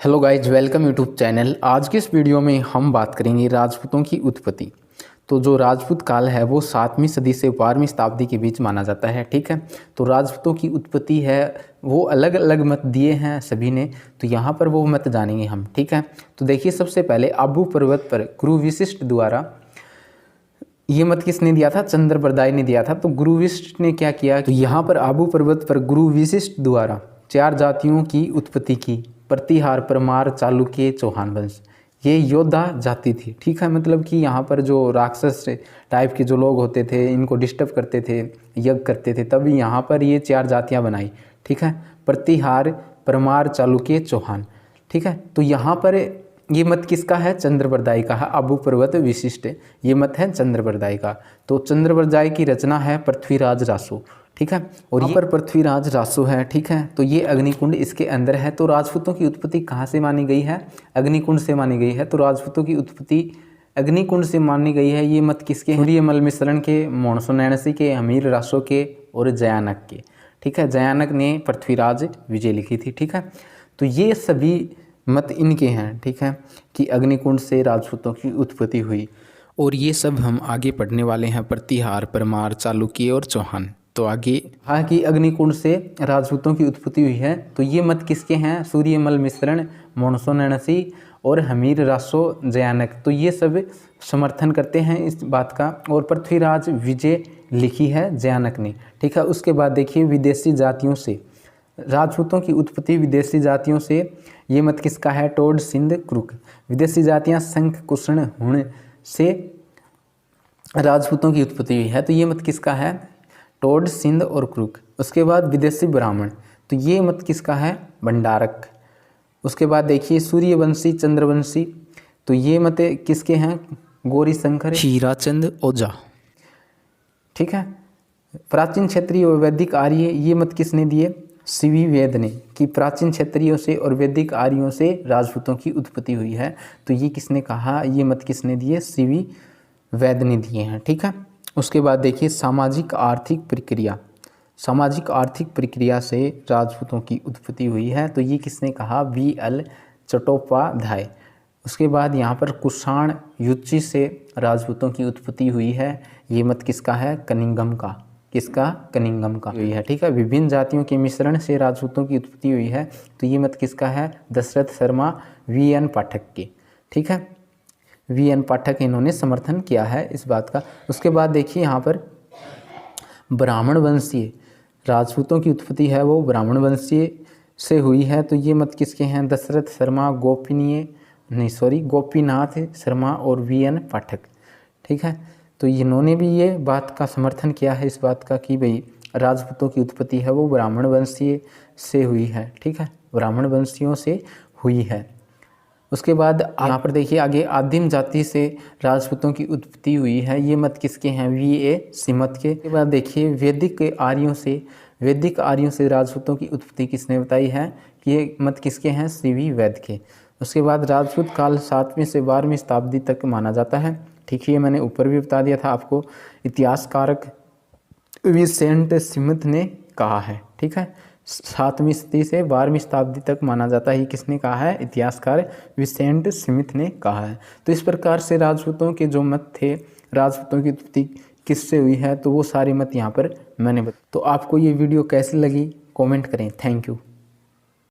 Hello guys, welcome YouTube channel. आज के इस वीडियो में हम बात करेंगे राजपूतों की उत्पत्ति। तो जो राजपूत काल है वो 7वीं सदी से 12वीं शताब्दी के बीच माना जाता है। ठीक है, तो राजपूतों की उत्पत्ति है वो अलग अलग मत दिए हैं सभी ने, तो यहाँ पर वो मत जानेंगे हम। ठीक है, तो देखिए सबसे पहले आबू पर्वत पर गुरु विशिष्ट द्वारा ये मत किसने दिया था? चंद्रबरदाई ने दिया था। तो गुरु विशिष्ट ने क्या किया? तो यहाँ पर आबू पर्वत पर गुरु विशिष्ट द्वारा 4 जातियों की उत्पत्ति की। प्रतिहार, परमार, चालुक्य, चौहान वंश। ये योद्धा जाति थी। ठीक है, मतलब कि यहाँ पर जो राक्षस टाइप के जो लोग होते थे इनको डिस्टर्ब करते थे, यज्ञ करते थे, तभी यहाँ पर ये 4 जातियाँ बनाई। ठीक है, प्रतिहार, परमार, चालुक्य, चौहान। ठीक है, तो यहाँ पर ये मत किसका है? चंद्रबरदाई का है। आबू पर्वत विशिष्ट ये मत है चंद्रबरदाई का। तो चंद्रबरदाई की रचना है पृथ्वीराज रासो। ठीक है, और यहाँ पर पृथ्वीराज रासो है। ठीक है, तो ये अग्निकुंड इसके अंदर है। तो राजपूतों की उत्पत्ति कहाँ से मानी गई है? अग्निकुंड से मानी गई है। तो राजपूतों की उत्पत्ति अग्निकुंड से मानी गई है। ये मत किसके? सूर्यमल मिश्रण के, मोणसोनैणसी के, हमीर रासो के और जयानक के। ठीक है, जयानक ने पृथ्वीराज विजय लिखी थी। ठीक है, तो ये सभी मत इनके हैं। ठीक है, कि अग्निकुंड से राजपूतों की उत्पत्ति हुई, और ये सब हम आगे पढ़ने वाले हैं। प्रतिहार, परमार, चालुक्य और चौहान। तो आगे हाँ कि अग्निकुंड से राजपूतों की उत्पत्ति हुई है। तो ये मत किसके हैं? सूर्यमल मिश्रण, मोणसोनैणसी और हमीर रासो, जयानक। तो ये सब समर्थन करते हैं इस बात का। और पृथ्वीराज विजय लिखी है जयानक ने। ठीक है, उसके बाद देखिए विदेशी जातियों से राजपूतों की उत्पत्ति। विदेशी जातियों से ये मत किसका है? Tod, Sindh, Crooke. विदेशी जातियां संख, कुषण, हुण से राजपूतों की उत्पत्ति हुई है। तो ये मत किसका है? टोड, सिंध और क्रुक। उसके बाद विदेशी ब्राह्मण, तो ये मत किसका है? भंडारक। उसके बाद देखिए सूर्यवंशी, चंद्रवंशी, तो ये मत किसके हैं? गौरी शंकर, हीराचंद ओझा। ठीक है, प्राचीन क्षेत्रीय और वैदिक आर्य, ये मत किसने दिए? सीवी वैद्य ने, कि प्राचीन क्षेत्रीयों से और वैदिक आर्यों से राजपूतों की उत्पत्ति हुई है। तो ये किसने कहा? ये मत किसने दिए? सीवी वैद्य ने दिए हैं। ठीक है, उसके बाद देखिए सामाजिक आर्थिक प्रक्रिया। सामाजिक आर्थिक प्रक्रिया से राजपूतों की उत्पत्ति हुई है। तो ये किसने कहा? VL चट्टोपाध्याय। उसके बाद यहाँ पर कुषाण युच्ची से राजपूतों की उत्पत्ति हुई है। ये मत किसका है? कनिंगम का। किसका? कनिंगम का हुई है। ठीक है, विभिन्न जातियों के मिश्रण से राजपूतों की उत्पत्ति हुई है। तो ये मत किसका है? दशरथ शर्मा, VN पाठक के। ठीक है, VN पाठक इन्होंने समर्थन किया है इस बात का। उसके बाद देखिए यहाँ पर ब्राह्मण वंशीय राजपूतों की उत्पत्ति है वो ब्राह्मण वंशीय से हुई है। तो ये मत किसके हैं? दशरथ शर्मा, गोपीनाथ शर्मा और VN पाठक। ठीक है, तो इन्होंने भी ये बात का समर्थन किया है इस बात का कि भाई राजपूतों की उत्पत्ति है वो ब्राह्मण वंशीय से हुई है। ठीक है, ब्राह्मण वंशियों से हुई है। उसके बाद यहाँ पर देखिए आगे आदिम जाति से राजपूतों की उत्पत्ति हुई है। ये मत किसके हैं? VA सिमत के। उसके बाद देखिए वैदिक आर्यों से राजपूतों की उत्पत्ति किसने बताई है? कि ये मत किसके हैं? CV वैद्य के। उसके बाद राजपूत काल 7वीं से 12वीं शताब्दी तक माना जाता है। ठीक है, ये मैंने ऊपर भी बता दिया था आपको। इतिहासकारक विसेंट स्मिथ ने कहा है। ठीक है, 7वीं सदी से 12वीं शताब्दी तक माना जाता है। किसने कहा है? इतिहासकार विसेंट स्मिथ ने कहा है। तो इस प्रकार से राजपूतों के जो मत थे, राजपूतों की उत्पत्ति किससे हुई है, तो वो सारे मत यहाँ पर मैंने तो आपको ये वीडियो कैसी लगी कमेंट करें। Thank you.